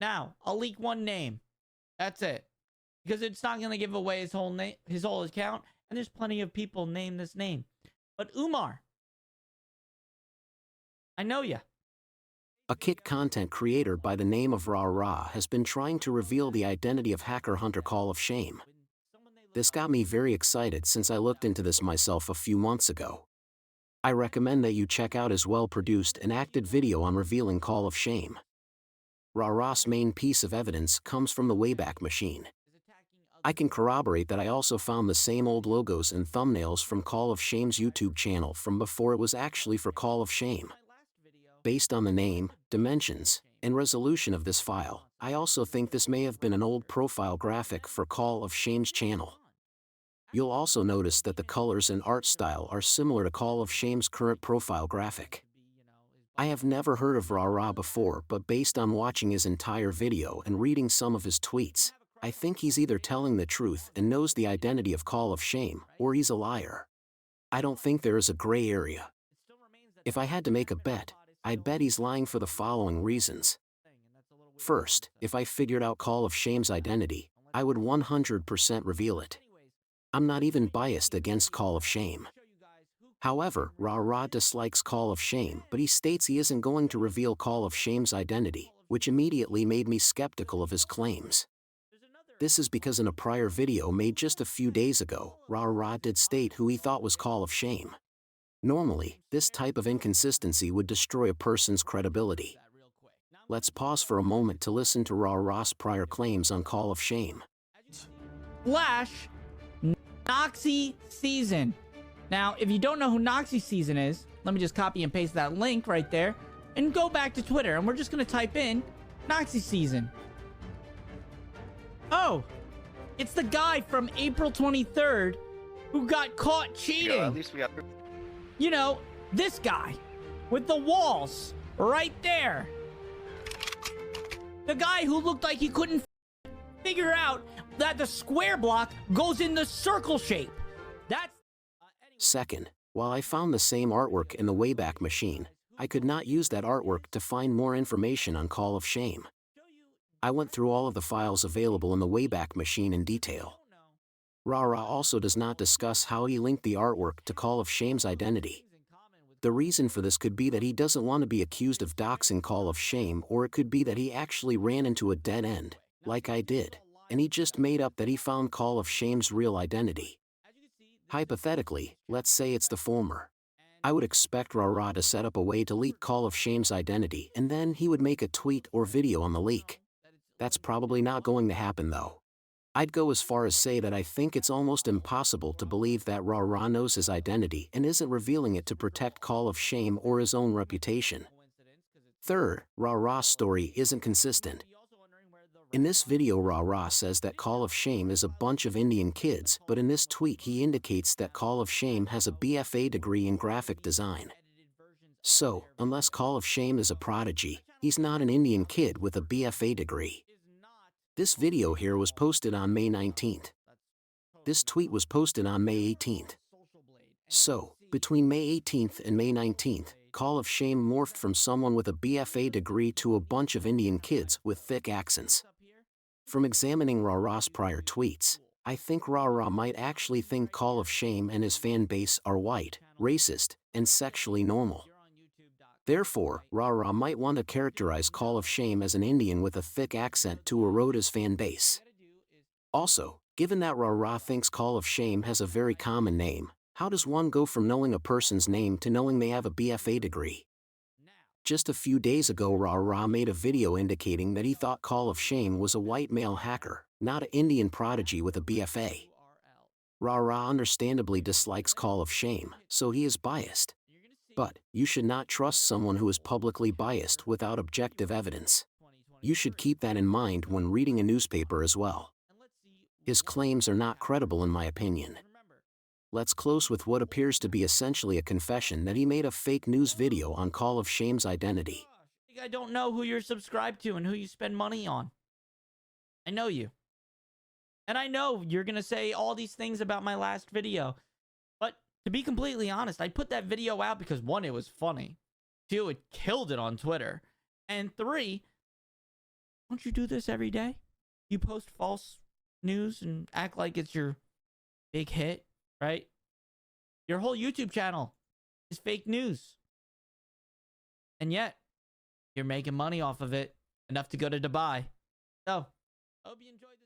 Now, I'll leak one name. That's it. Because it's not going to give away his whole name, his whole account, and there's plenty of people named this name. But Umar, I know ya. A kit content creator by the name of Rara has been trying to reveal the identity of hacker hunter Call of Shame. This got me very excited since I looked into this myself a few months ago. I recommend that you check out his well-produced and acted video on revealing Call of Shame. Rara's main piece of evidence comes from the Wayback Machine. I can corroborate that I also found the same old logos and thumbnails from Call of Shame's YouTube channel from before it was actually for Call of Shame. Based on the name, dimensions, and resolution of this file, I also think this may have been an old profile graphic for Call of Shame's channel. You'll also notice that the colors and art style are similar to Call of Shame's current profile graphic. I have never heard of Rara before, but based on watching his entire video and reading some of his tweets, I think he's either telling the truth and knows the identity of Call of Shame, or he's a liar. I don't think there is a gray area. If I had to make a bet, I'd bet he's lying for the following reasons. First, if I figured out Call of Shame's identity, I would 100% reveal it. I'm not even biased against Call of Shame. However, Rara dislikes Call of Shame, but he states he isn't going to reveal Call of Shame's identity, which immediately made me skeptical of his claims. This is because in a prior video made just a few days ago, Rara did state who he thought was Call of Shame. Normally, this type of inconsistency would destroy a person's credibility. Let's pause for a moment to listen to Rara's prior claims on Call of Shame. Flash Noxy Season. Now, if you don't know who Noxy Season is, let me just copy and paste that link right there and go back to Twitter, and we're just going to type in Noxy Season. Oh, it's the guy from April 23rd who got caught cheating. Yeah, at least we got... You know, this guy with the walls right there. The guy who looked like he couldn't figure out that the square block goes in the circle shape. That's... Second, while I found the same artwork in the Wayback Machine, I could not use that artwork to find more information on Call of Shame. I went through all of the files available in the Wayback Machine in detail. Rara also does not discuss how he linked the artwork to Call of Shame's identity. The reason for this could be that he doesn't want to be accused of doxing Call of Shame, or it could be that he actually ran into a dead end, like I did, and he just made up that he found Call of Shame's real identity. Hypothetically, let's say it's the former. I would expect Rara to set up a way to leak Call of Shame's identity, and then he would make a tweet or video on the leak. That's probably not going to happen though. I'd go as far as say that I think it's almost impossible to believe that Rara knows his identity and isn't revealing it to protect Call of Shame or his own reputation. Third, Rara's story isn't consistent. In this video, Rara says that Call of Shame is a bunch of Indian kids, but in this tweet he indicates that Call of Shame has a BFA degree in graphic design. So, unless Call of Shame is a prodigy, he's not an Indian kid with a BFA degree. This video here was posted on May 19th. This tweet was posted on May 18th. So, between May 18th and May 19th, Call of Shame morphed from someone with a BFA degree to a bunch of Indian kids with thick accents. From examining Rara's prior tweets, I think Rara might actually think Call of Shame and his fan base are white, racist, and sexually normal. Therefore, Rara might want to characterize Call of Shame as an Indian with a thick accent to erode his fan base. Also, given that Rara thinks Call of Shame has a very common name, how does one go from knowing a person's name to knowing they have a BFA degree? Just a few days ago, Rara made a video indicating that he thought Call of Shame was a white male hacker, not an Indian prodigy with a BFA. Rara understandably dislikes Call of Shame, so he is biased. But, you should not trust someone who is publicly biased without objective evidence. You should keep that in mind when reading a newspaper as well. His claims are not credible in my opinion. Let's close with what appears to be essentially a confession that he made a fake news video on Call of Shame's identity. I don't know who you're subscribed to and who you spend money on. I know you. And I know you're going to say all these things about my last video. But to be completely honest, I put that video out because 1, it was funny. 2, it killed it on Twitter. And 3, Don't you do this every day? You post false news and act like it's your big hit, right? Your whole YouTube channel is fake news. And yet, you're making money off of it, enough to go to Dubai. So, hope you enjoyed this.